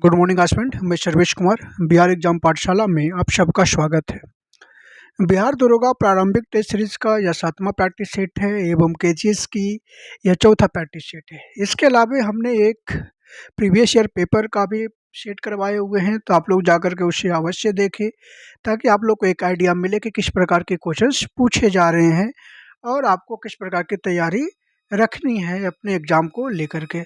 Good morning student, मैं Sarvesh Kumar Bihar exam पाठशाला में आप सबका स्वागत है। बिहार दरोगा प्रारंभिक टेस्ट सीरीज का यह 7वां प्रैक्टिस सेट है एवं केजीएस की यह चौथा प्रैक्टिस सेट है। इसके अलावा हमने एक प्रीवियस ईयर पेपर का भी सेट करवाए हुए हैं, तो आप लोग जाकर के उसे अवश्य देखें ताकि आप लोग को एक आइडिया मिले कि किस प्रकार के क्वेश्चंस पूछे जा रहे हैं और आपको किस प्रकार की तैयारी रखनी है अपने एग्ज़ाम को लेकर के।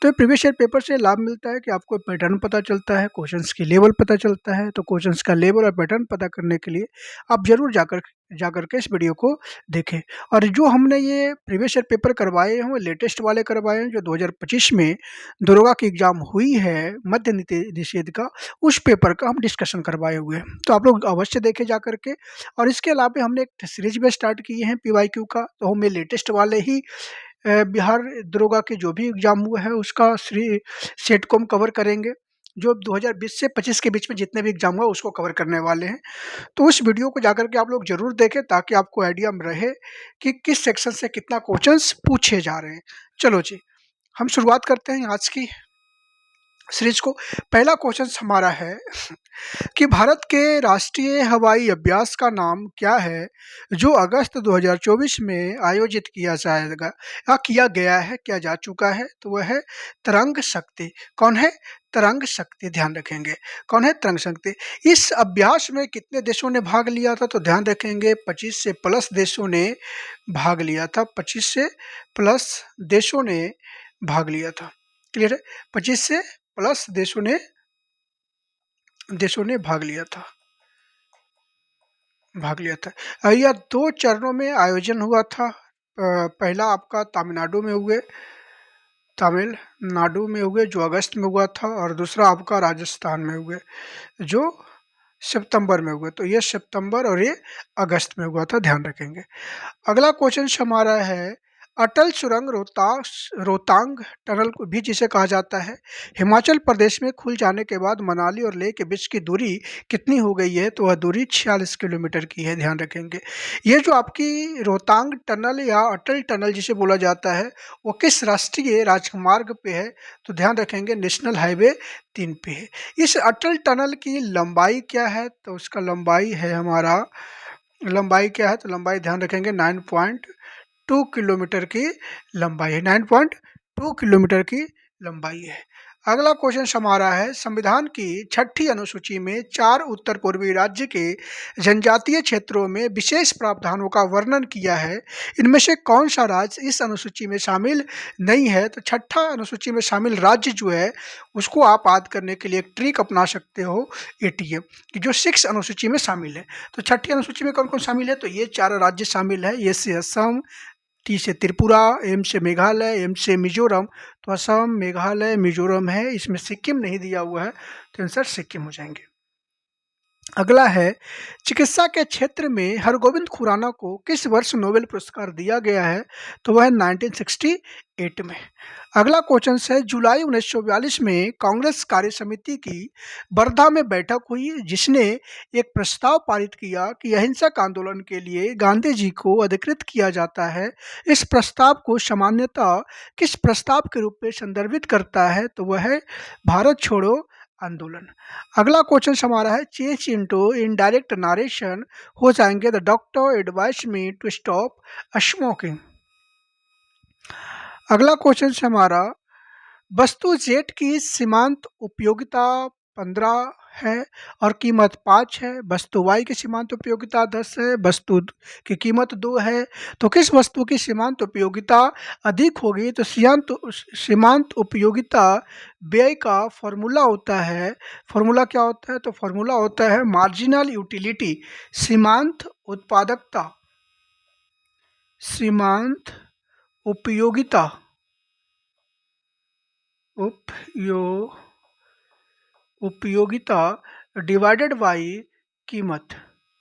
तो प्रीवियस ईयर पेपर से लाभ मिलता है कि आपको पैटर्न पता चलता है, क्वेश्चंस की लेवल पता चलता है। तो क्वेश्चंस का लेवल और पैटर्न पता करने के लिए आप ज़रूर जाकर जाकर के इस वीडियो को देखें। और जो हमने ये प्रीवियस ईयर पेपर करवाए हैं वो लेटेस्ट वाले करवाए हैं, जो 2025 में दरोगा की एग्ज़ाम हुई है मद्य नीति निषेध का, उस पेपर का हम डिस्कशन करवाए हुए हैं। तो आप लोग अवश्य देखें जा कर के। और इसके अलावा हमने एक सीरीज भी स्टार्ट किए हैं पीवाईक्यू का, तो हमें लेटेस्ट वाले ही बिहार दरोगा के जो भी एग्ज़ाम हुआ है उसका सेट को हम कवर करेंगे। जो 2020 से 25 के बीच में जितने भी एग्ज़ाम हुआ उसको कवर करने वाले हैं। तो उस वीडियो को जाकर के आप लोग ज़रूर देखें ताकि आपको आइडिया रहे कि किस सेक्शन से कितना क्वेश्चंस पूछे जा रहे हैं। चलो जी, हम शुरुआत करते हैं आज की सीरीज को। पहला क्वेश्चन हमारा है कि भारत के राष्ट्रीय हवाई अभ्यास का नाम क्या है जो अगस्त 2024 में आयोजित किया जाएगा या किया गया है, किया जा चुका है? तो वह है तरंग शक्ति। कौन है? तरंग शक्ति। ध्यान रखेंगे कौन है? तरंग शक्ति। इस अभ्यास में कितने देशों ने भाग लिया था? तो ध्यान रखेंगे 25 से प्लस देशों ने भाग लिया था। 25 से प्लस देशों ने भाग लिया था। क्लियर है? 25 से प्लस देशों ने भाग लिया था। यह 2 चरणों में आयोजन हुआ था। पहला आपका तमिलनाडु में हुए जो अगस्त में हुआ था, और दूसरा आपका राजस्थान में हुए जो सितंबर में हुए। तो ये सितंबर और ये अगस्त में हुआ था, ध्यान रखेंगे। अगला क्वेश्चन हमारा है अटल सुरंग रोहतांग टनल को भी जिसे कहा जाता है, हिमाचल प्रदेश में खुल जाने के बाद मनाली और लेह के बीच की दूरी कितनी हो गई है? तो वह दूरी 46 किलोमीटर की है। ध्यान रखेंगे ये जो आपकी रोहतांग टनल या अटल टनल जिसे बोला जाता है वो किस राष्ट्रीय राजमार्ग पे है? तो ध्यान रखेंगे नेशनल हाईवे 3 पे है। इस अटल टनल की लंबाई क्या है? तो उसका लंबाई क्या है? तो लंबाई ध्यान रखेंगे 9.2 किलोमीटर की लंबाई है। 9.2 किलोमीटर की लंबाई है। अगला क्वेश्चन हमारा है संविधान की 6ठी अनुसूची में 4 उत्तर पूर्वी राज्य के जनजातीय क्षेत्रों में विशेष प्रावधानों का वर्णन किया है। इनमें से कौन सा राज्य इस अनुसूची में शामिल नहीं है? तो 6ठा अनुसूची में शामिल राज्य जो है उसको आप याद करने के लिए एक ट्रिक अपना सकते हो, एटीएम, कि जो 6 अनुसूची में शामिल है। तो 6ठी अनुसूची में कौन कौन शामिल है? तो ये 4 राज्य शामिल है। ये से असम, टी से त्रिपुरा, एम से मेघालय, एम से मिजोरम। तो असम, मेघालय, मिजोरम है। इसमें सिक्किम नहीं दिया हुआ है, तो आंसर सिक्किम हो जाएंगे। अगला है चिकित्सा के क्षेत्र में हरगोविंद खुराना को किस वर्ष नोबेल पुरस्कार दिया गया है? तो वह 1968 में। अगला क्वेश्चन है जुलाई 1942 में कांग्रेस कार्य समिति की वर्धा में बैठक हुई जिसने एक प्रस्ताव पारित किया कि अहिंसक आंदोलन के लिए गांधी जी को अधिकृत किया जाता है। इस प्रस्ताव को सामान्यतः किस प्रस्ताव के रूप में संदर्भित करता है? तो वह है भारत छोड़ो आंदोलन। अगला क्वेश्चन हमारा है चेंज इनटू इनडायरेक्ट नरेशन हो जाएंगे the doctor advice me to stop smoking. अगला क्वेश्चन हमारा वस्तु जेट की सीमांत उपयोगिता 15 है और कीमत 5 है। वस्तु वाई की सीमांत उपयोगिता 10 है, वस्तु की कीमत 2 है। तो किस वस्तु की सीमांत उपयोगिता अधिक होगी? तो सीमांत उपयोगिता व्यय का फॉर्मूला होता है। फॉर्मूला क्या होता है? तो फॉर्मूला होता है मार्जिनल यूटिलिटी, सीमांत उत्पादकता, सीमांत उपयोगिता उपयोगिता डिवाइडेड बाई कीमत।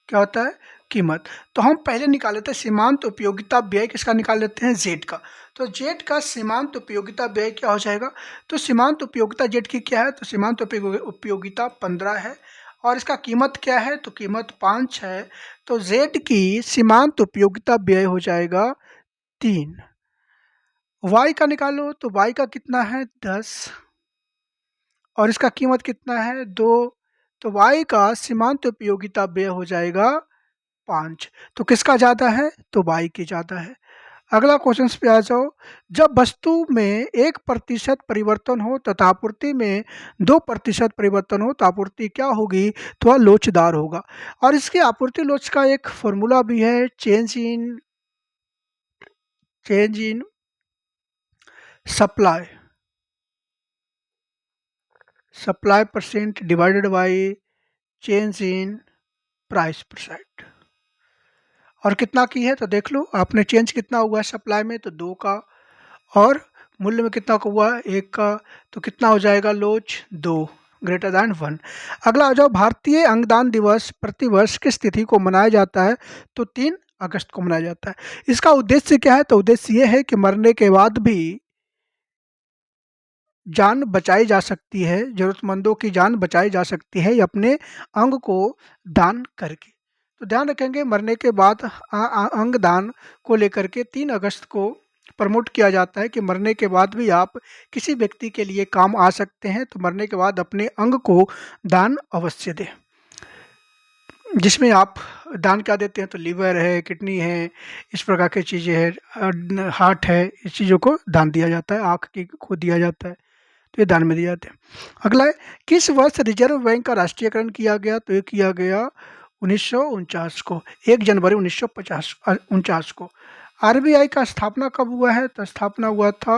क्या होता है? कीमत। तो हम पहले निकाल लेते हैं सीमांत उपयोगिता व्यय किसका निकाल लेते हैं? जेड का। तो जेड का सीमांत उपयोगिता व्यय क्या हो जाएगा? तो सीमांत उपयोगिता जेड की क्या है? तो सीमांत उपयोगिता 15 है और इसका कीमत क्या है? तो कीमत 5 है। तो जेड की सीमांत उपयोगिता व्यय हो जाएगा 3। वाई का निकालो तो वाई का कितना है? 10। और इसका कीमत कितना है 2, तो y का सीमांत उपयोगिता व्यय हो जाएगा 5। तो किसका ज़्यादा है? तो y की ज़्यादा है। अगला क्वेश्चन पे आ जाओ। जब वस्तु में 1% परिवर्तन हो तथा आपूर्ति में 2% परिवर्तन हो तो आपूर्ति क्या होगी? तो वह लोचदार होगा। और इसकी आपूर्ति लोच का एक फॉर्मूला भी है, change in supply percent divided by change in price percent. और कितना की है तो देख लो, आपने चेंज कितना हुआ है सप्लाई में? तो 2 का, और मूल्य में कितना का हुआ? 1 का। तो कितना हो जाएगा लोच? 2 ग्रेटर दैन 1। अगला आ जाओ। भारतीय अंगदान दिवस प्रतिवर्ष किस तिथि को मनाया जाता है? तो 3 अगस्त को मनाया जाता है। इसका उद्देश्य क्या है? तो उद्देश्य ये है कि मरने के बाद भी जान बचाई जा सकती है, ज़रूरतमंदों की जान बचाई जा सकती है अपने अंग को दान करके। तो ध्यान रखेंगे, मरने के बाद अंग दान को लेकर के 3 अगस्त को प्रमोट किया जाता है कि मरने के बाद भी आप किसी व्यक्ति के लिए काम आ सकते हैं, तो मरने के बाद अपने अंग को दान अवश्य दें। जिसमें आप दान क्या देते हैं? तो लीवर है, किडनी है, इस प्रकार की चीज़ें हैं, हार्ट है, इस चीज़ों को दान दिया जाता है, आँख की को दिया जाता है, तो ये दान में दिए जाते हैं। अगला है, किस वर्ष रिजर्व बैंक का राष्ट्रीयकरण किया गया? तो ये किया गया 1949 को, 1 जनवरी 1949 को। आरबीआई का स्थापना कब हुआ है? तो स्थापना हुआ था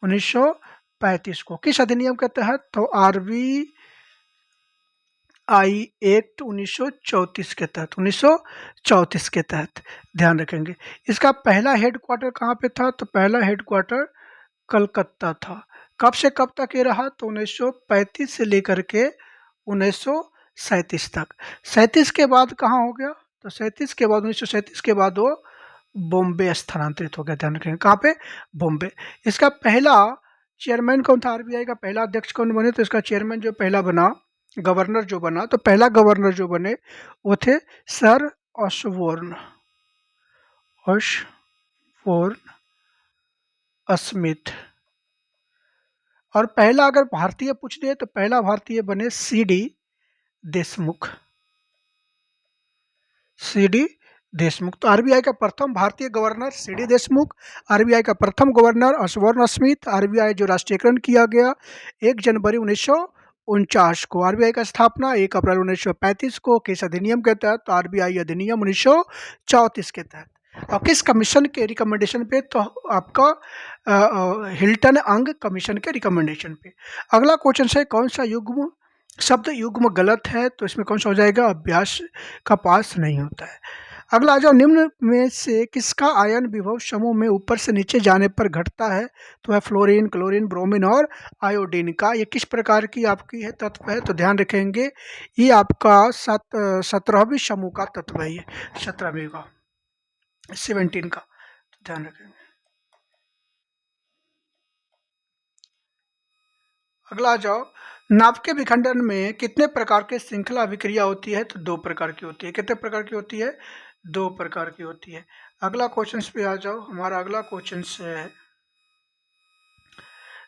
1935 को। किस अधिनियम के तहत? तो आरबीआई एक्ट 1934 के तहत, 1934 के तहत। ध्यान रखेंगे। इसका पहला हेडक्वार्टर कहाँ पे था? तो पहला हेडक्वार्टर कलकत्ता था। कब से कब तक ये रहा? तो 1935 से लेकर के 1937 तक। 37 के बाद कहाँ हो गया? तो 1937 के बाद वो बॉम्बे स्थानांतरित हो गया। ध्यान रखेंगे, कहाँ पे? बॉम्बे। इसका पहला चेयरमैन कौन था? आरबीआई का पहला अध्यक्ष कौन बने? तो इसका चेयरमैन जो पहला बना, गवर्नर जो बना, तो पहला गवर्नर जो बने वो थे सर ऑसबोर्न स्मिथ। और पहला अगर भारतीय पूछ दे तो पहला भारतीय बने सीडी देशमुख। तो आरबीआई का प्रथम भारतीय गवर्नर सीडी देशमुख, आरबीआई का प्रथम गवर्नर ऑसबोर्न स्मिथ। आरबीआई जो राष्ट्रीयकरण किया गया 1 जनवरी 1949 को। आरबीआई का स्थापना 1 अप्रैल 1935 को। किस अधिनियम के तहत? तो आरबीआई अधिनियम 1934 के तहत। और किस कमीशन के रिकमेंडेशन पे? तो आपका हिल्टन अंग कमीशन के रिकमेंडेशन पे। अगला क्वेश्चन है, कौन सा शब्द युग्म गलत है? तो इसमें कौन सा हो जाएगा? अभ्यास का पास नहीं होता है। अगला आ जाओ। निम्न में से किसका आयन विभव समूह में ऊपर से नीचे जाने पर घटता है? तो है फ्लोरीन, क्लोरीन, ब्रोमीन और आयोडीन का। ये किस प्रकार की आपकी है तत्व है? तो ध्यान रखेंगे, ये आपका 17वीं समूह का तत्व है, ये 17वीं का, 17 का। तो ध्यान रखेंगे। अगला आ जाओ। नाभिकीय विखंडन में कितने प्रकार के श्रृंखला अभिक्रिया होती है? तो 2 प्रकार की होती है। कितने प्रकार की होती है? 2 प्रकार की होती है। अगला क्वेश्चन पे आ जाओ। हमारा अगला क्वेश्चन है,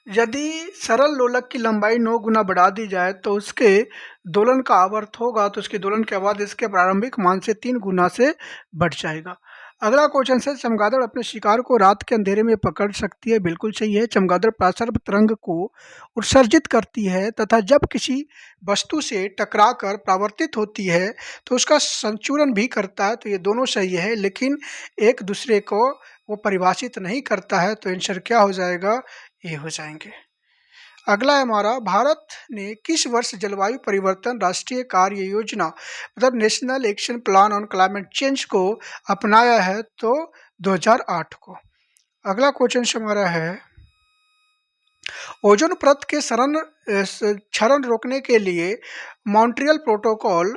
यदि सरल लोलक की लंबाई 9 गुना बढ़ा दी जाए तो उसके दोलन का आवर्त होगा, तो उसके दोलन के बाद इसके प्रारंभिक मान से 3 गुना से बढ़ जाएगा। अगला क्वेश्चन है, चमगादड़ अपने शिकार को रात के अंधेरे में पकड़ सकती है? बिल्कुल सही है। चमगादड़ प्रासर्भ तरंग को उत्सर्जित करती है तथा जब किसी वस्तु से टकराकर परावर्तित होती है तो उसका संचूरण भी करता है। तो ये दोनों सही है, लेकिन एक दूसरे को वो परिभाषित नहीं करता है। तो आंसर क्या हो जाएगा? ये हो जाएंगे। अगला है हमारा, भारत ने किस वर्ष जलवायु परिवर्तन राष्ट्रीय कार्य योजना मतलब national action plan on climate change को अपनाया है? तो 2008 को। अगला क्वेश्चन हमारा है, ओजोन परत के क्षरण रोकने के लिए मॉन्ट्रियल प्रोटोकॉल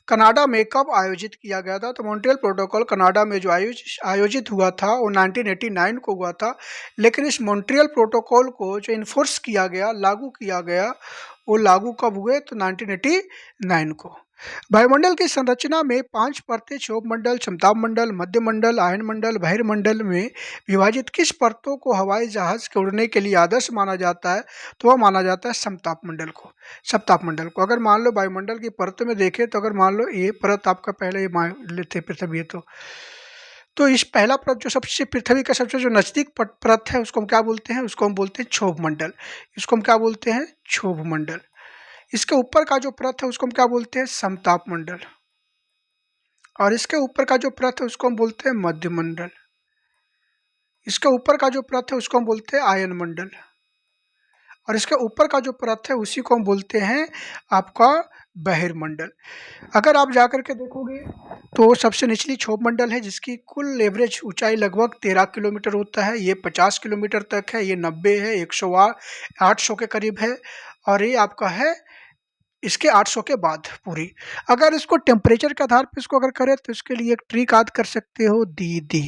कनाडा में कब आयोजित किया गया था? तो मॉन्ट्रियल प्रोटोकॉल कनाडा में जो आयोजित हुआ था वो 1989 को हुआ था। लेकिन इस मॉन्ट्रियल प्रोटोकॉल को जो इन्फोर्स किया गया, लागू किया गया, वो लागू कब हुए? तो 1989 को। वायुमंडल की संरचना में 5 परतें क्षोभ मंडल, समताप मंडल, मध्य मंडल, आयन मंडल, बहिर्मंडल में विभाजित किस परतों को हवाई जहाज के उड़ने के लिए आदर्श माना जाता है? तो वह माना जाता है समताप मंडल को। सप्ताप मंडल को अगर मान लो वायुमंडल की परतों में देखें तो अगर मान लो ये परत आपका पहले ये मान लेते पृथ्वी है तो इस पहला परत जो सबसे पृथ्वी का सबसे जो नजदीक परत है उसको हम क्या बोलते हैं? उसको हम बोलते हैं क्षोभ मंडल। इसको हम क्या बोलते हैं? क्षोभ मंडल। इसके ऊपर का जो परत है उसको हम क्या बोलते हैं? समताप मंडल। और इसके ऊपर का जो परत है उसको हम बोलते हैं मध्य मंडल। इसके ऊपर का जो परत है उसको हम बोलते हैं आयन मंडल। और इसके ऊपर का जो परत है उसी को हम बोलते हैं आपका बहिर्मंडल। अगर आप जाकर के देखोगे तो सबसे निचली क्षोभ मंडल है जिसकी कुल एवरेज ऊंचाई लगभग 13 किलोमीटर होता है। ये 50 किलोमीटर तक है, ये 90 है, 800 के करीब है। और ये आपका है इसके 800 के बाद पूरी। अगर इसको टेम्परेचर के आधार पर इसको अगर करें तो इसके लिए एक ट्रिक याद कर सकते हो, दी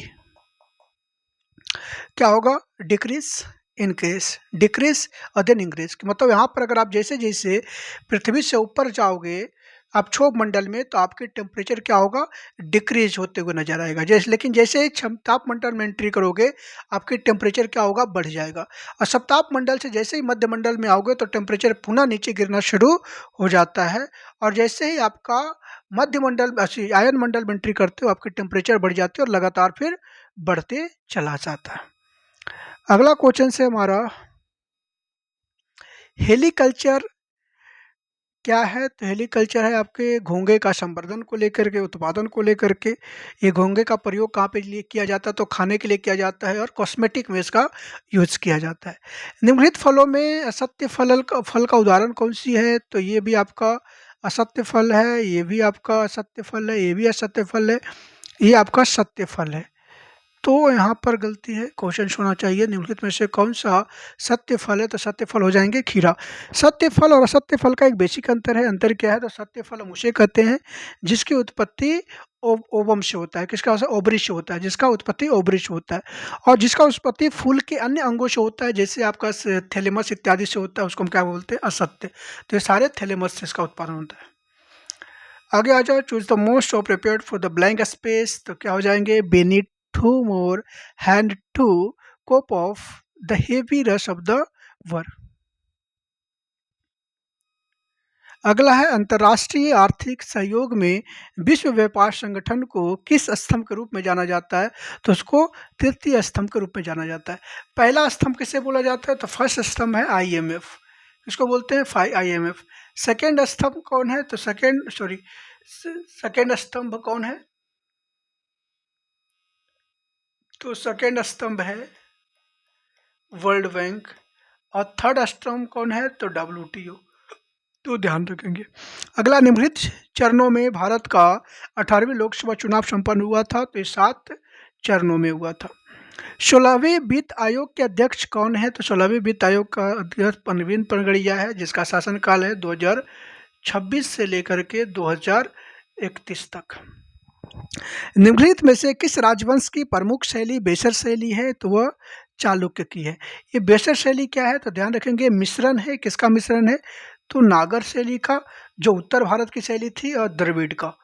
क्या होगा? डिक्रीज इनक्रीज, डिक्रीज और देन इंक्रीज। मतलब यहाँ पर अगर आप जैसे जैसे पृथ्वी से ऊपर जाओगे आप क्षोभ मंडल में तो आपके टेम्परेचर क्या होगा? डिक्रीज होते हुए नजर आएगा। जैसे जैसे ही ताप मंडल में एंट्री करोगे आपकी टेम्परेचर क्या होगा? बढ़ जाएगा। और सप्ताप मंडल से जैसे ही मध्य मंडल में आओगे तो टेम्परेचर पुनः नीचे गिरना शुरू हो जाता है। और जैसे ही आपका मध्य मंडल आयन मंडल में एंट्री करते हो आपकी टेम्परेचर बढ़ जाती है और लगातार फिर बढ़ते चला जाता है। अगला क्वेश्चन से हमारा हेलीकल्चर क्या है? तो हेलीकल्चर है आपके घोंघे का संवर्धन को लेकर के, उत्पादन को लेकर के। ये घोंघे का प्रयोग कहाँ पे लिए किया जाता है? तो खाने के लिए किया जाता है और कॉस्मेटिक में इसका यूज किया जाता है। निम्नलिखित फलों में असत्य फल का उदाहरण कौन सी है? तो ये भी आपका असत्य फल है, ये भी आपका असत्य फल है, ये भी असत्य फल है, ये आपका सत्य फल है। तो यहाँ पर गलती है, क्वेश्चन होना चाहिए निम्नलिखित में से कौन सा सत्य फल है? तो सत्य फल हो जाएंगे खीरा। सत्य फल और असत्य फल का एक बेसिक अंतर है। अंतर क्या है? तो सत्य फल हम उसे कहते हैं जिसकी उत्पत्ति ओवम से होता है। किसका? ओवरी से होता है, जिसका उत्पत्ति ओवरी से होता है। और जिसका उत्पत्ति फूल के अन्य अंगों से होता है, जैसे आपका थैलेमस इत्यादि से होता है, उसको हम क्या बोलते हैं? असत्य। तो ये सारे थैलेमस से इसका उत्पादन होता है। आगे आ जाओ, choose the most appropriate for the blank space. तो क्या हो जाएंगे? Beneath two more hand to cope of the heavy rush of the work. अगला है अंतर्राष्ट्रीय आर्थिक सहयोग में विश्व व्यापार संगठन को किस स्तंभ के रूप में जाना जाता है? तो उसको तृतीय स्तंभ के रूप में जाना जाता है। पहला स्तंभ किसे बोला जाता है? तो फर्स्ट स्तंभ है IMF। इसको बोलते हैं IMF। सेकेंड स्तंभ कौन है? तो सेकेंड स्तंभ कौन है? तो सेकेंड स्तंभ है वर्ल्ड बैंक। और थर्ड स्तंभ कौन है? तो WTO। तो ध्यान रखेंगे। अगला, निम्नलिखित चरणों में भारत का 18वीं लोकसभा चुनाव संपन्न हुआ था। तो ये 7 चरणों में हुआ था। 16वें वित्त आयोग के अध्यक्ष कौन है? तो 16वें वित्त आयोग का अध्यक्ष परवीन पनगड़िया है, जिसका शासनकाल है 2026 से लेकर के 2031 तक। निम्नलिखित में से किस राजवंश की प्रमुख शैली बेसर शैली है? तो वह चालुक्य की है। ये बेसर शैली क्या है? तो ध्यान रखेंगे मिश्रण है। किसका मिश्रण है? तो नागर शैली का, जो उत्तर भारत की शैली थी, और द्रविड़ का।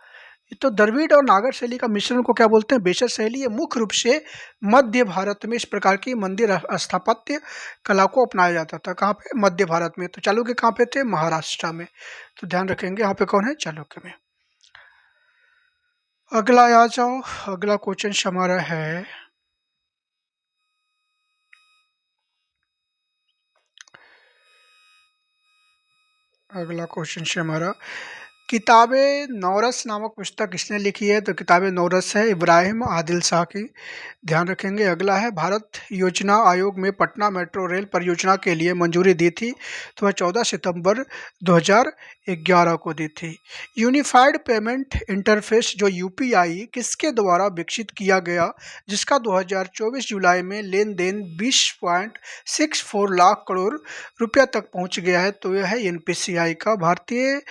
तो द्रविड़ और नागर शैली का मिश्रण को क्या बोलते हैं? बेसर शैली। ये मुख्य रूप से मध्य भारत में इस प्रकार की मंदिर स्थापत्य कला को अपनाया जाता था। कहाँ पे? मध्य भारत में। तो चालुक्य कहाँ पे थे? महाराष्ट्र में। तो ध्यान रखेंगे यहाँ पे कौन है? चालुक्य में। अगला आ जाओ, अगला क्वेश्चन हमारा है अगला क्वेश्चन है हमारा, किताबे नौरस नामक पुस्तक किसने लिखी है? तो किताबे नौरस है इब्राहिम आदिल शाह की। ध्यान रखेंगे। अगला है, भारत योजना आयोग में पटना मेट्रो रेल परियोजना के लिए मंजूरी दी थी। तो वह 14 सितंबर 2011 को दी थी। यूनिफाइड पेमेंट इंटरफेस जो UPI किसके द्वारा विकसित किया गया, जिसका 2024 जुलाई में लेन देन 20.64 लाख करोड़ रुपया तक पहुंच गया है? तो यह है NPCI का, भारतीय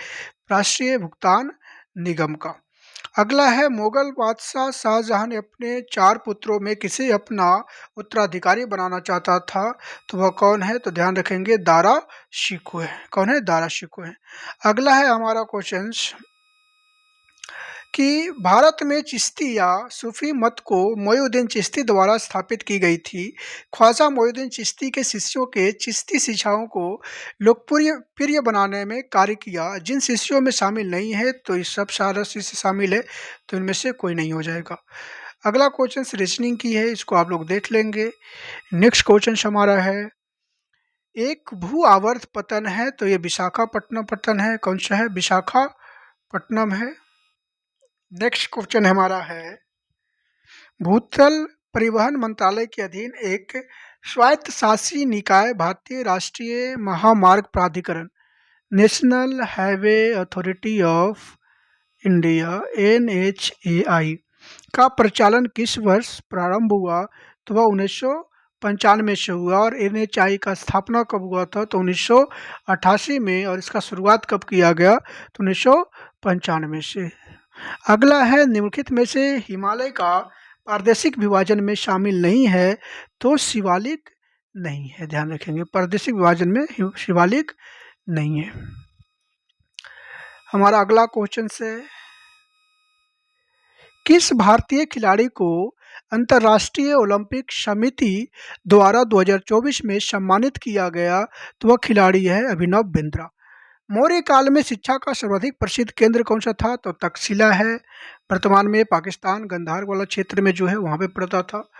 राष्ट्रीय भुगतान निगम का। अगला है मुगल बादशाह शाहजहां ने अपने 4 पुत्रों में किसे अपना उत्तराधिकारी बनाना चाहता था? तो वह कौन है? तो ध्यान रखेंगे दारा शिकोह है। कौन है? दारा शिकोह है। अगला है हमारा क्वेश्चंस कि भारत में चिश्ती या सूफी मत को मोइनुद्दीन चिश्ती द्वारा स्थापित की गई थी। ख्वाजा मोइनुद्दीन चिश्ती के शिष्यों के चिश्ती शिक्षाओं को लोकप्रिय प्रिय बनाने में कार्य किया। जिन शिष्यों में शामिल नहीं है तो इस सब सारा शिष्य शामिल है, तो इनमें से कोई नहीं हो जाएगा। अगला क्वेश्चन रीजनिंग की है, इसको आप लोग देख लेंगे। नेक्स्ट क्वेश्चन हमारा है, एक भू आवर्त पतन है, तो ये विशाखापट्टनम पतन है। कौन सा है? विशाखापट्टनम है। नेक्स्ट क्वेश्चन हमारा है, भूतल परिवहन मंत्रालय के अधीन एक स्वायत्तशासी निकाय भारतीय राष्ट्रीय महामार्ग प्राधिकरण national highway authority of India NHAI का प्रचालन किस वर्ष प्रारंभ हुआ? तो वह 1995 से हुआ। और NHAI का स्थापना कब हुआ था? तो 1988 में। और इसका शुरुआत कब किया गया? तो 1995 से। अगला है, निम्नलिखित में से हिमालय का प्रादेशिक विभाजन में शामिल नहीं है, तो शिवालिक नहीं है। ध्यान रखेंगे, प्रादेशिक विभाजन में शिवालिक नहीं है। हमारा अगला क्वेश्चन है, किस भारतीय खिलाड़ी को अंतर्राष्ट्रीय ओलंपिक समिति द्वारा 2024 में सम्मानित किया गया? तो वह खिलाड़ी है अभिनव बिंद्रा। मौर्य काल में शिक्षा का सर्वाधिक प्रसिद्ध केंद्र कौन सा था? तो तक्षशिला है। वर्तमान में पाकिस्तान गंधार वाला क्षेत्र में जो है वहाँ पे पड़ता था।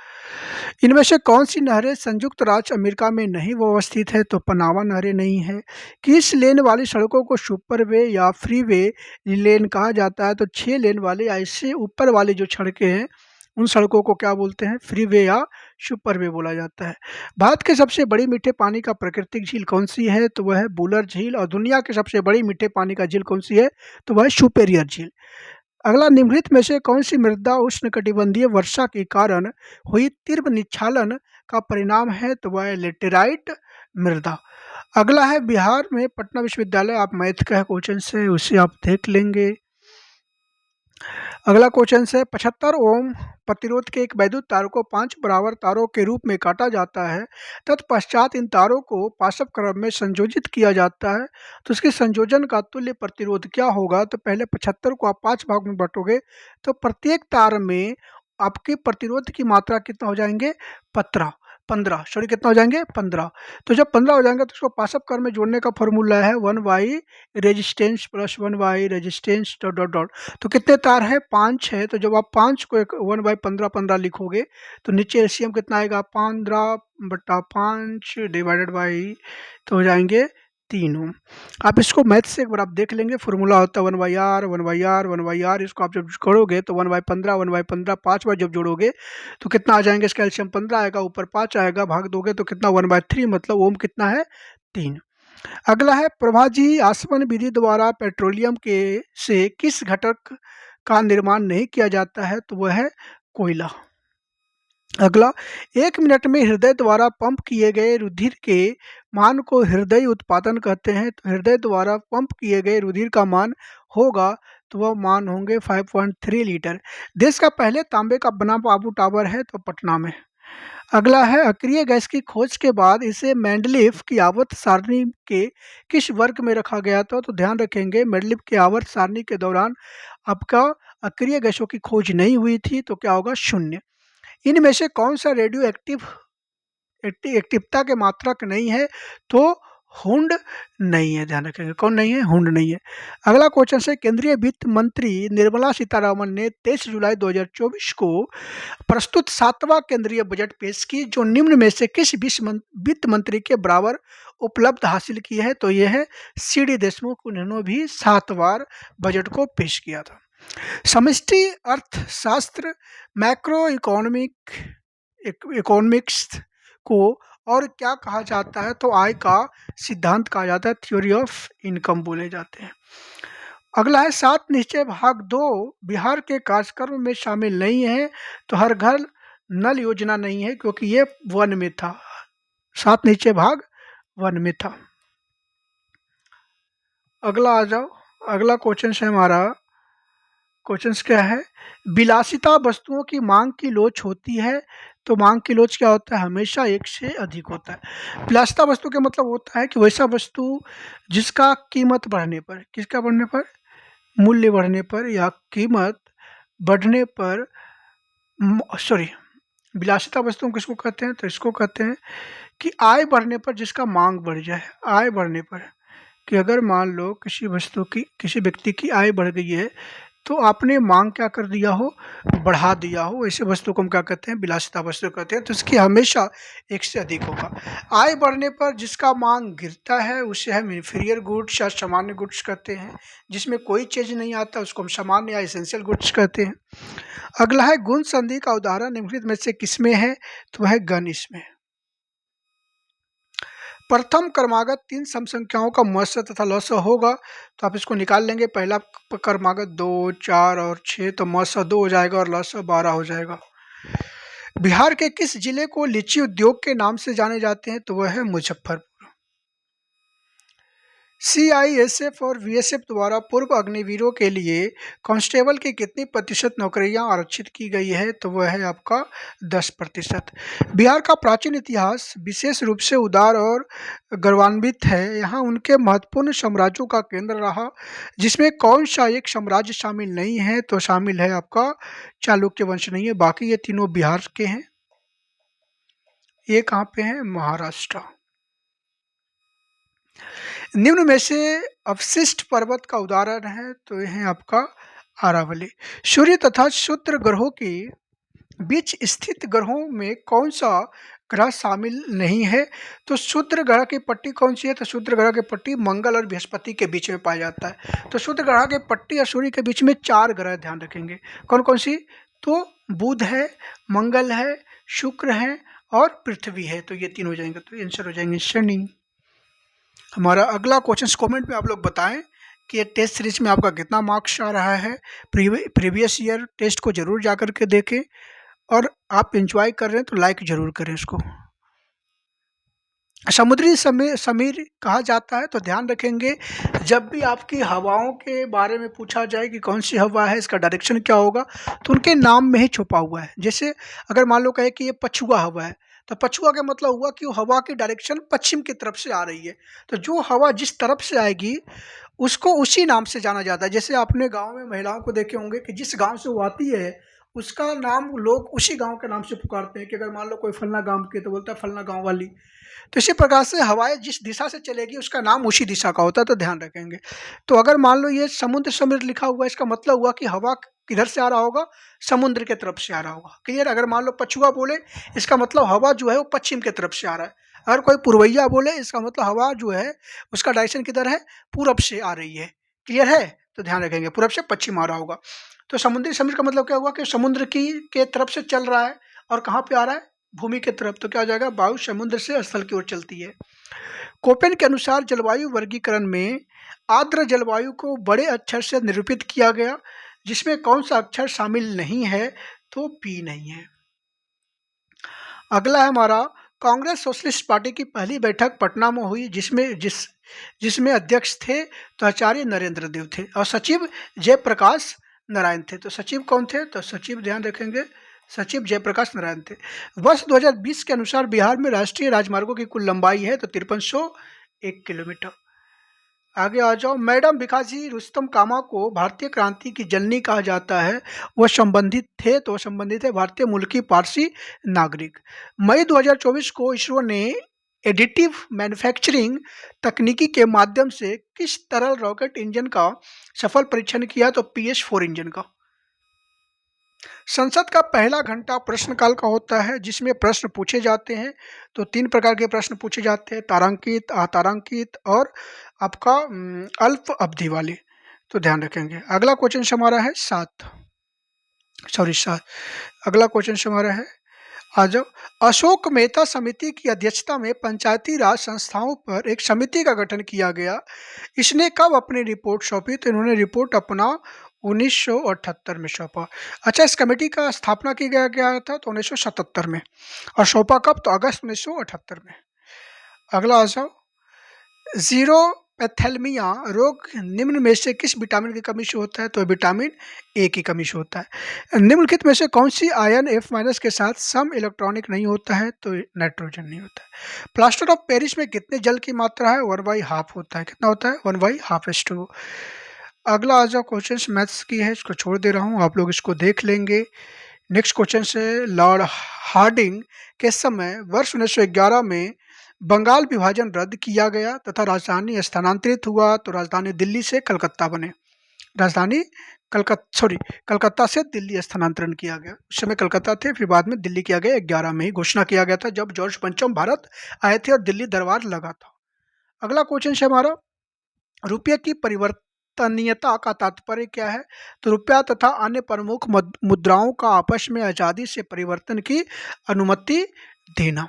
इनमें से कौन सी नहरें संयुक्त राज्य अमेरिका में नहीं व्यवस्थित है? तो पनामा नहरें नहीं है। किस लेन वाली सड़कों को सुपरवे या फ्रीवे लेन कहा जाता है? तो 6 लेन वाले ऐसे ऊपर वाली जो सड़कें हैं उन सड़कों को क्या बोलते हैं? फ्रीवे या सुपरवे बोला जाता है। भारत की सबसे बड़ी मीठे पानी का प्राकृतिक झील कौन सी है? तो वह है बुलर झील। और दुनिया की सबसे बड़ी मीठे पानी का झील कौन सी है? तो वह है सुपेरियर झील। अगला, निम्नलिखित में से कौन सी मृदा उष्णकटिबंधीय वर्षा के कारण हुई तीव्र निच्छालन का परिणाम है? तो वह है लेटेराइट मृदा। अगला है, बिहार में पटना विश्वविद्यालय, आप मैथ का क्वेश्चन से उसे आप देख लेंगे। अगला क्वेश्चन है, 75 ओम प्रतिरोध के एक वैद्युत तार को 5 बराबर तारों के रूप में काटा जाता है, तत्पश्चात इन तारों को पाशव क्रम में संयोजित किया जाता है, तो इसके संयोजन का तुल्य प्रतिरोध क्या होगा? तो पहले 75 को आप 5 भाग में बांटोगे तो प्रत्येक तार में आपके प्रतिरोध की मात्रा कितना हो जाएंगे? 15 सॉरी कितना हो जाएंगे? 15। तो जब 15 हो जाएंगे तो उसको पाशव क्रम में जोड़ने का फॉर्मूला है 1 resistance plus 1 resistance dot dot dot. तो कितने तार है? 5 है। तो जब आप 5 को 1/15 लिखोगे तो नीचे एलसीएम कितना आएगा? 15/5 डिवाइडेड बाई, तो हो जाएंगे 3 ओम। आप इसको मैथ से एक बार आप देख लेंगे, फॉर्मूला होता है 1/r। इसको आप जब जोड़ोगे तो 1/15 5 बार जब जोड़ोगे तो कितना आ जाएंगे? इसका एलसीएम 15 आएगा, ऊपर 5 आएगा, भाग दोगे तो कितना? 1/3, मतलब ओम कितना है? 3। अगला है, प्रभाजी आसवन विधि द्वारा पेट्रोलियम के से किस घटक का निर्माण नहीं किया जाता है? तो वह है कोयला। अगला, 1 मिनट में हृदय द्वारा पंप किए गए रुधिर के मान को हृदय उत्पादन कहते हैं, तो हृदय द्वारा पंप किए गए रुधिर का मान होगा तो वह मान होंगे 5.3 लीटर। देश का पहले तांबे का बना बाबू टावर है तो पटना में। अगला है, अक्रिय गैस की खोज के बाद इसे मेंडलीफ की आवर्त सारणी के किस वर्ग में रखा गया था? तो ध्यान रखेंगे, मेंडलीफ की आवर्त सारणी के दौरान आपका अक्रिय गैसों की खोज नहीं हुई थी, तो क्या होगा? 0। इनमें से कौन सा रेडियो एक्टिवता के मात्रक नहीं है? तो हुंड नहीं है। ध्यान रखेंगे, कौन नहीं है? हुंड नहीं है। अगला क्वेश्चन है, केंद्रीय वित्त मंत्री निर्मला सीतारमण ने 23 जुलाई 2024 को प्रस्तुत 7वां केंद्रीय बजट पेश की, जो निम्न में से किस वित्त मंत्री के बराबर उपलब्ध हासिल की है? तो यह है CT देशमुख। उन्होंने भी 7 बार बजट को पेश किया था। समष्टि अर्थशास्त्र, मैक्रो इकोनॉमिक्स को और क्या कहा जाता है? तो आय का सिद्धांत कहा जाता है, थ्योरी ऑफ इनकम बोले जाते हैं। अगला है, 7 निश्चय भाग 2 बिहार के कार्यक्रम में शामिल नहीं है, तो हर घर नल योजना नहीं है क्योंकि ये वन में था। 7 निश्चय भाग वन में था। अगला आ जाओ, अगला क्वेश्चन है हमारा, क्वेश्चंस क्या है, विलासिता वस्तुओं की मांग की लोच होती है, तो मांग की लोच क्या होता है, हमेशा एक से अधिक होता है। विलासिता वस्तु का मतलब होता है कि वैसा वस्तु जिसका कीमत बढ़ने पर, किसका बढ़ने पर, मूल्य बढ़ने पर या कीमत बढ़ने पर, सॉरी, विलासिता वस्तुओं किसको कहते हैं, तो इसको कहते हैं कि आय बढ़ने पर जिसका मांग बढ़ जाए, आय बढ़ने पर, कि अगर मान लो किसी वस्तु की, किसी व्यक्ति की आय बढ़ गई है तो आपने मांग क्या कर दिया हो, बढ़ा दिया हो, ऐसे वस्तु को हम क्या कहते हैं, विलासिता वस्तु कहते हैं। तो इसकी हमेशा एक से अधिक होगा। आय बढ़ने पर जिसका मांग गिरता है उसे हम इन्फीरियर गुड्स या सामान्य गुड्स कहते हैं। जिसमें कोई चीज़ नहीं आता उसको हम सामान्य या एसेंशियल गुड्स कहते हैं। अगला है गुण संधि का उदाहरण निम्नलिखित में से किसमें है, तो वह गण इसमें। प्रथम क्रमागत तीन सम संख्याओं का मत्स्य तथा लस्य होगा, तो आप इसको निकाल लेंगे। पहला क्रमागत 2, 4 और 6, तो मत्स्य 2 हो जाएगा और लस्य 12 हो जाएगा। बिहार के किस जिले को लीची उद्योग के नाम से जाने जाते हैं, तो वह है मुजफ्फरपुर। सीआईएसएफ और बीएसएफ द्वारा पूर्व अग्निवीरों के लिए कांस्टेबल की कितनी प्रतिशत नौकरियां आरक्षित की गई है, तो वह है आपका 10%। बिहार का प्राचीन इतिहास विशेष रूप से उदार और गौरवान्वित है। यहाँ उनके महत्वपूर्ण साम्राज्यों का केंद्र रहा, जिसमें कौन सा एक साम्राज्य शामिल नहीं है, तो शामिल है आपका चालुक्य वंश नहीं है, बाकी ये तीनों बिहार के हैं। ये कहाँ पे है, महाराष्ट्र। निम्न में से अवशिष्ट पर्वत का उदाहरण है, तो यह है आपका अरावली। सूर्य तथा शुक्र ग्रहों के बीच स्थित ग्रहों में कौन सा ग्रह शामिल नहीं है, तो शुक्र ग्रह की पट्टी कौन सी है, तो शुक्र ग्रह की पट्टी मंगल और बृहस्पति के बीच में पाया जाता है। तो शुक्र ग्रह की पट्टी और सूर्य के बीच में 4 ग्रह ध्यान रखेंगे, कौन कौन सी, तो बुध है, मंगल है, शुक्र है और पृथ्वी है। तो ये 3 हो जाएंगे, तो आंसर हो जाएंगे शनि। हमारा अगला क्वेश्चन कमेंट में आप लोग बताएं कि ये टेस्ट सीरीज में आपका कितना मार्क्स आ रहा है। प्रीवियस ईयर टेस्ट को जरूर जा करके देखें, और आप एंजॉय कर रहे हैं तो लाइक जरूर करें इसको। समुद्री समीर कहा जाता है, तो ध्यान रखेंगे जब भी आपकी हवाओं के बारे में पूछा जाए कि कौन सी हवा है, इसका डायरेक्शन क्या होगा, तो उनके नाम में ही छुपा हुआ है। जैसे अगर मान लो कहे कि ये पछुआ हवा है, तो पछुआ का मतलब हुआ कि वो हवा की डायरेक्शन पश्चिम की तरफ से आ रही है। तो जो हवा जिस तरफ से आएगी उसको उसी नाम से जाना जाता है। जैसे आपने गांव में महिलाओं को देखे होंगे कि जिस गांव से वो आती है उसका नाम लोग उसी गांव के नाम से पुकारते हैं, कि अगर मान लो कोई फलना गांव के, तो बोलता है फलना गांव वाली। तो इसी प्रकार से हवाएं जिस दिशा से चलेगी उसका नाम उसी दिशा का होता है, तो ध्यान रखेंगे। तो अगर मान लो ये समुद्र समीर लिखा हुआ है, इसका मतलब हुआ कि हवा किधर से आ रहा होगा, समुद्र के तरफ से आ रहा होगा। क्लियर। अगर मान लो पछुआ बोले, इसका मतलब हवा जो है वो पश्चिम की तरफ से आ रहा है। अगर कोई पुरवैया बोले, इसका मतलब हवा जो है उसका डायरेक्शन किधर है, पूरब से आ रही है। क्लियर है, तो ध्यान रखेंगे पूरब से पश्चिम आ रहा होगा। तो समुद्री समीर का मतलब क्या हुआ कि समुद्र की के तरफ से चल रहा है, और कहाँ पे आ रहा है, भूमि की तरफ। तो क्या हो जाएगा, वायु समुद्र से स्थल की ओर चलती है। कोपेन के अनुसार जलवायु वर्गीकरण में आर्द्र जलवायु को बड़े अक्षर से निरूपित किया गया, जिसमें कौन सा अक्षर शामिल नहीं है, तो पी नहीं है। अगला है हमारा, कांग्रेस सोशलिस्ट पार्टी की पहली बैठक पटना में हुई, जिसमें अध्यक्ष थे तो आचार्य नरेंद्र देव थे, और सचिव जयप्रकाश नारायण थे। तो सचिव कौन थे, तो सचिव ध्यान रखेंगे, सचिव जयप्रकाश नारायण थे। वर्ष 2020 के अनुसार बिहार में राष्ट्रीय राजमार्गों की कुल लंबाई है तो 5301 किलोमीटर। आगे आ जाओ। मैडम भिखाजी रुस्तम कामा को भारतीय क्रांति की जननी कहा जाता है, वह संबंधित है भारतीय मूल की पारसी नागरिक। मई 2024 को इसरो ने एडिटिव मैन्युफैक्चरिंग तकनीकी के माध्यम से किस तरल रॉकेट इंजन का सफल परीक्षण किया, तो PS4 इंजन का। संसद का पहला घंटा प्रश्नकाल का होता है, जिसमें प्रश्न पूछे जाते हैं। तो 3 प्रकार के प्रश्न पूछे जाते हैं, तारांकित, अतारांकित और आपका अल्प अवधि वाले। तो ध्यान रखेंगे। अगला क्वेश्चन हमारा है 7। अगला क्वेश्चन हमारा है, आ जाओ। अशोक मेहता समिति की अध्यक्षता में पंचायती राज संस्थाओं पर एक समिति का गठन किया गया। इसने कब अपनी रिपोर्ट सौंपी, तो इन्होंने रिपोर्ट अपना 1978 में सौंपा। अच्छा, इस कमेटी का स्थापना किया गया था तो 1977 में, और सौंपा कब, तो अगस्त 1978 में। अगला आ जाओ। जीरो पैथेलमिया रोग निम्न में से किस विटामिन की कमी से होता है? तो विटामिन ए की कमी से होता है। निम्नलिखित में से कौन सी आयन F माइनस के साथ सम इलेक्ट्रॉनिक नहीं होता है? तो नाइट्रोजन नहीं होता है। प्लास्टर ऑफ पेरिस में कितने जल की मात्रा है? 1/2 होता है। कितना होता है? 1/2:2। अगला आज क्वेश्चन मैथ्स की है, इसको छोड़ दे रहा हूँ, आप लोग इसको देख लेंगे। नेक्स्ट क्वेश्चन है, लॉर्ड हार्डिंग के समय वर्ष 1911 में बंगाल विभाजन रद्द किया गया तथा राजधानी स्थानांतरित हुआ, तो राजधानी दिल्ली से कलकत्ता बने। राजधानी कलकत्ता से दिल्ली स्थानांतरण किया गया। उस समय कलकत्ता थे, फिर बाद में दिल्ली किया गया। 11 में ही घोषणा किया गया था जब जॉर्ज पंचम भारत आए थे और दिल्ली दरबार लगा था। अगला क्वेश्चन है हमारा, रुपये की परिवर्तनीयता का तात्पर्य क्या है? तो रुपया तथा अन्य प्रमुख मुद्राओं का आपस में आज़ादी से परिवर्तन की अनुमति देना।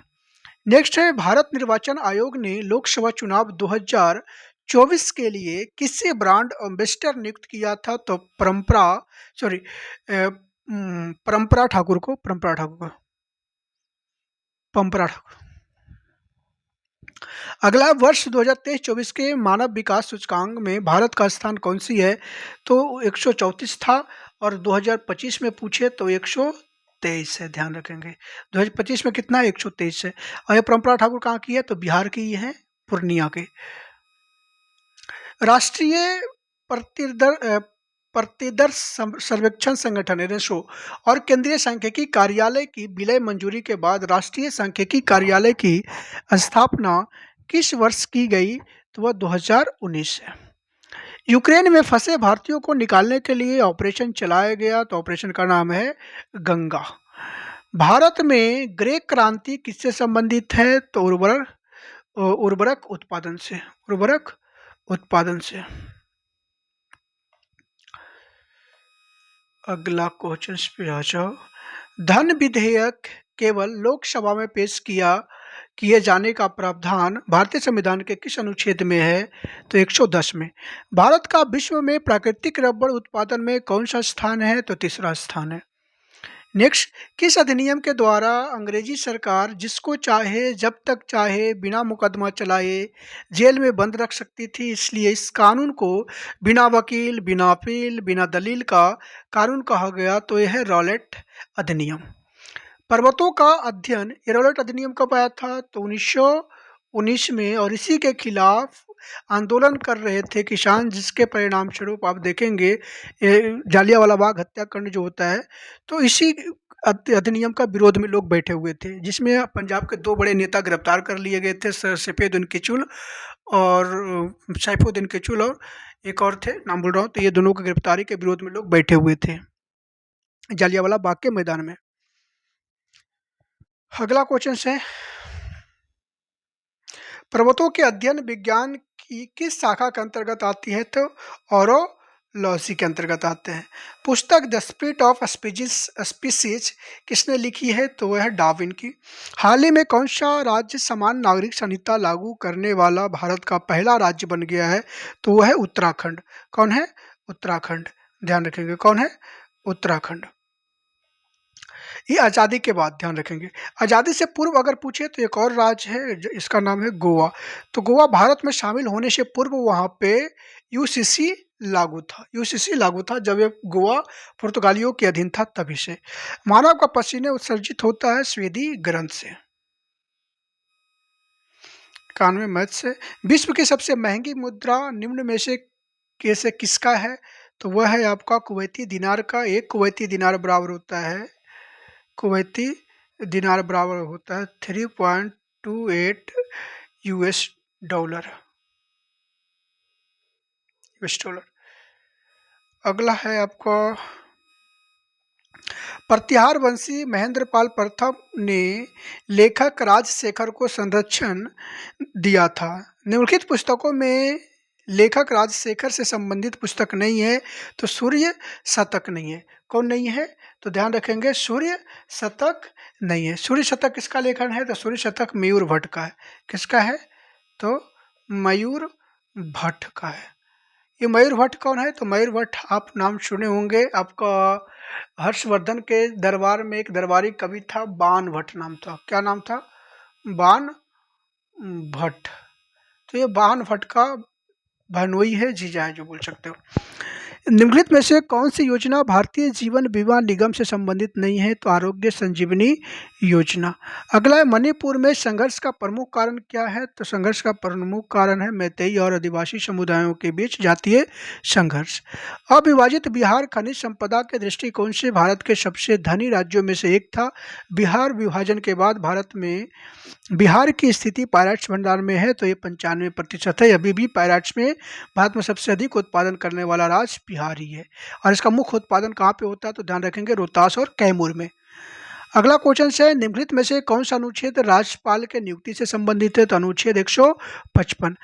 नेक्स्ट है, भारत निर्वाचन आयोग ने लोकसभा चुनाव 2024 के लिए किसे ब्रांड एम्बेसडर नियुक्त किया था? तो परंपरा ठाकुर को। अगला, वर्ष 2023-24 के मानव विकास सूचकांक में भारत का स्थान कौन सी है? तो 134 था, और 2025 में पूछे तो 123 है, ध्यान रखेंगे। 2025 में कितना है? 123 है। और ये परंपरा ठाकुर कहाँ की है? तो बिहार की ही है, पूर्णिया के। राष्ट्रीय प्रतिदर्श सर्वेक्षण संगठन NSO और केंद्रीय सांख्यिकी कार्यालय की विलय मंजूरी के बाद राष्ट्रीय सांख्यिकी कार्यालय की स्थापना किस वर्ष की गई? तो वह 2019 है। यूक्रेन में फंसे भारतीयों को निकालने के लिए ऑपरेशन चलाया गया, तो ऑपरेशन का नाम है गंगा। भारत में ग्रेक क्रांति किससे संबंधित है? तो उर्वरक उत्पादन से। अगला क्वेश्चन पे आ जाओ। धन विधेयक केवल लोकसभा में पेश किए जाने का प्रावधान भारतीय संविधान के किस अनुच्छेद में है? तो 110 में। भारत का विश्व में प्राकृतिक रबड़ उत्पादन में कौन सा स्थान है? तो तीसरा स्थान है। नेक्स्ट, किस अधिनियम के द्वारा अंग्रेजी सरकार जिसको चाहे जब तक चाहे बिना मुकदमा चलाए जेल में बंद रख सकती थी, इसलिए इस कानून को बिना वकील, बिना अपील, बिना दलील का कानून कहा गया? तो यह है रॉलेट अधिनियम। पर्वतों का अध्ययन, ये रॉलेट अधिनियम कब आया था? तो 1919 में, और इसी के खिलाफ आंदोलन कर रहे थे किसान, जिसके परिणाम स्वरूप आप देखेंगे जालियांवाला बाग हत्याकांड जो होता है, तो इसी अधिनियम का विरोध में लोग बैठे हुए थे, जिसमें पंजाब के 2 बड़े नेता गिरफ्तार कर लिए गए थे, सफेदुद्दीन किचलू और सैफुद्दीन किचलू, और एक और थे, नाम भूल रहा हूँ। तो ये दोनों की गिरफ्तारी के विरोध में लोग बैठे हुए थे जालियांवाला बाग के मैदान में। अगला क्वेश्चन है, पर्वतों के अध्ययन विज्ञान की किस शाखा के अंतर्गत आती है? तो ऑरोलॉजी के अंतर्गत आते हैं। पुस्तक द स्पिरिट ऑफ स्पीसीज किसने लिखी है? तो वह है डार्विन की। हाल ही में कौन सा राज्य समान नागरिक संहिता लागू करने वाला भारत का पहला राज्य बन गया है? तो वह है उत्तराखंड। कौन है? उत्तराखंड। ध्यान रखेंगे, कौन है? उत्तराखंड। ये आज़ादी के बाद, ध्यान रखेंगे। आज़ादी से पूर्व अगर पूछे तो एक और राज्य है, इसका नाम है गोवा। तो गोवा भारत में शामिल होने से पूर्व वहाँ पे यूसीसी लागू था जब ये गोवा पुर्तगालियों के अधीन था, तभी से। मानव का पसीने उत्सर्जित होता है स्वेदी ग्रंथ से। 91 मैथ से। विश्व की सबसे महंगी मुद्रा निम्न में से किसका है? तो वह है आपका कुवैती दिनार का। एक कुवैती दिनार बराबर होता है 3.28 यूएस डॉलर। अगला है आपका, प्रतिहार वंशी महेंद्रपाल प्रथम ने लेखक राजशेखर को संरक्षण दिया था। निम्नलिखित पुस्तकों में लेखक राजशेखर से संबंधित पुस्तक नहीं है, तो सूर्य शतक नहीं है। कौन नहीं है? तो ध्यान रखेंगे, सूर्य शतक नहीं है। सूर्य शतक किसका लेखन है? तो सूर्य शतक मयूर भट्ट का है। किसका है? तो मयूर भट्ट का है। ये मयूर भट्ट कौन है? तो मयूर भट्ट आप नाम सुने होंगे, आपका हर्षवर्धन के दरबार में एक दरबारी कवि था, बाण भट्ट नाम था। क्या नाम था? बाण भट्ट। तो ये बाण भट्ट का भानोई है, जीजा है जो बोल सकते हो। निम्नलिखित में से कौन सी योजना भारतीय जीवन बीमा निगम से संबंधित नहीं है? तो आरोग्य संजीवनी योजना। अगला है, मणिपुर में संघर्ष का प्रमुख कारण क्या है? तो संघर्ष का प्रमुख कारण है मैतेई और आदिवासी समुदायों के बीच जातीय संघर्ष। अविभाजित बिहार खनिज संपदा के दृष्टिकोण से भारत के सबसे धनी राज्यों में से एक था। बिहार विभाजन के बाद भारत में बिहार की स्थिति पायराइट्स भंडार में है, तो ये 95% है। अभी भी पायराइट्स में भारत में सबसे अधिक उत्पादन करने वाला राज्य बिहार ही है। और इसका मुख्य उत्पादन कहाँ पे होता है? तो ध्यान रखेंगे रोहतास और कैमूर में। अगला क्वेश्चन है, निम्नलिखित में से कौन सा अनुच्छेद राज्यपाल के नियुक्ति से संबंधित है? तो अनुच्छेद 155।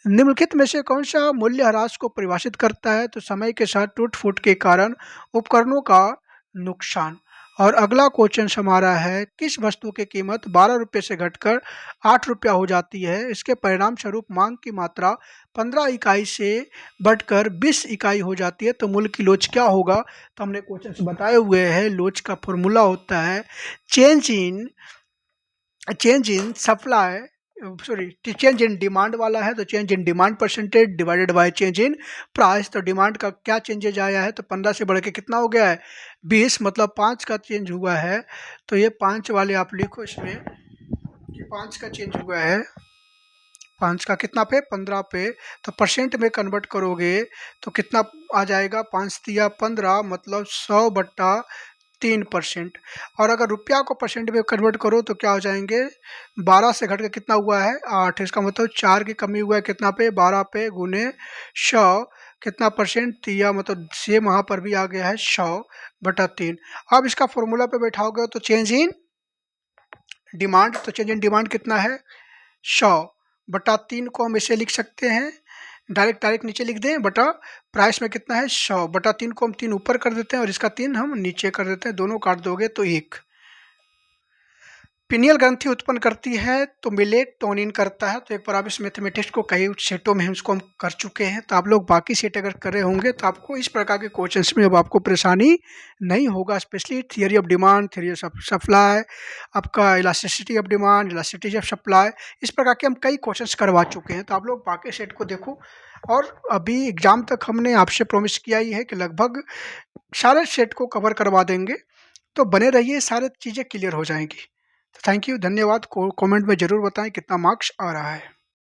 निम्नलिखित में से कौन सा मूल्यह्रास को परिभाषित करता है? तो समय के साथ टूट फूट के कारण उपकरणों का नुकसान। और अगला क्वेश्चन हमारा है, किस वस्तु की कीमत 12 रुपये से घटकर 8 रुपया हो जाती है? इसके परिणाम स्वरूप मांग की मात्रा 15 इकाई से बढ़कर 20 इकाई हो जाती है, तो मूल्य की लोच क्या होगा? तो हमने क्वेश्चन बताए हुए हैं। लोच का फॉर्मूला होता है change in supply, sorry change in demand वाला है, तो change in demand percentage divided by change in price. तो डिमांड का क्या चेंजेज आया है? तो 15 से बढ़ के कितना हो गया है? 20, मतलब 5 का चेंज हुआ है। तो ये 5 वाले आप लिखो इसमें कि 5 का चेंज हुआ है। 5 का कितना पे? 15 पे। तो परसेंट में कन्वर्ट करोगे तो कितना आ जाएगा? 5 तिया 15, मतलब 100/3%। और अगर रुपया को परसेंट में कन्वर्ट करो तो क्या हो जाएंगे? 12 से घट के कितना हुआ है? 8। इसका मतलब 4 की कमी हुआ है कितना पे? 12 पे गुने 100 कितना परसेंट? तिया, मतलब सेम वहाँ पर भी आ गया है 100/3। अब इसका फॉर्मूला पे बैठाओगे तो चेंज इन डिमांड, तो चेंज इन डिमांड कितना है? 100/3 को हम इसे लिख सकते हैं, डायरेक्ट नीचे लिख दें, बटा प्राइस में कितना है? 100/3 को हम 3 ऊपर कर देते हैं और इसका 3 हम नीचे कर देते हैं। दोनों काट दोगे तो 1। पिनियल ग्रंथि उत्पन्न करती है तो मेलेटोनिन करता है। तो एक बार आप इस मैथमेटिक्स को कई सेटों में इसको हम कर चुके हैं, तो आप लोग बाकी सेट अगर कर रहे होंगे तो आपको इस प्रकार के क्वेश्चंस में अब आपको परेशानी नहीं होगा। Specially theory of demand, theory of supply, आपका elasticity of demand, elasticity of supply, इस प्रकार के हम कई क्वेश्चंस करवा चुके हैं। तो आप लोग बाकी सेट को देखो। और अभी एग्जाम तक हमने आपसे प्रॉमिस किया ही है कि लगभग सारे सेट को कवर करवा देंगे, तो बने रहिए, सारी चीज़ें क्लियर हो जाएंगी। थैंक यू, धन्यवाद। कमेंट में ज़रूर बताएं कितना मार्क्स आ रहा है।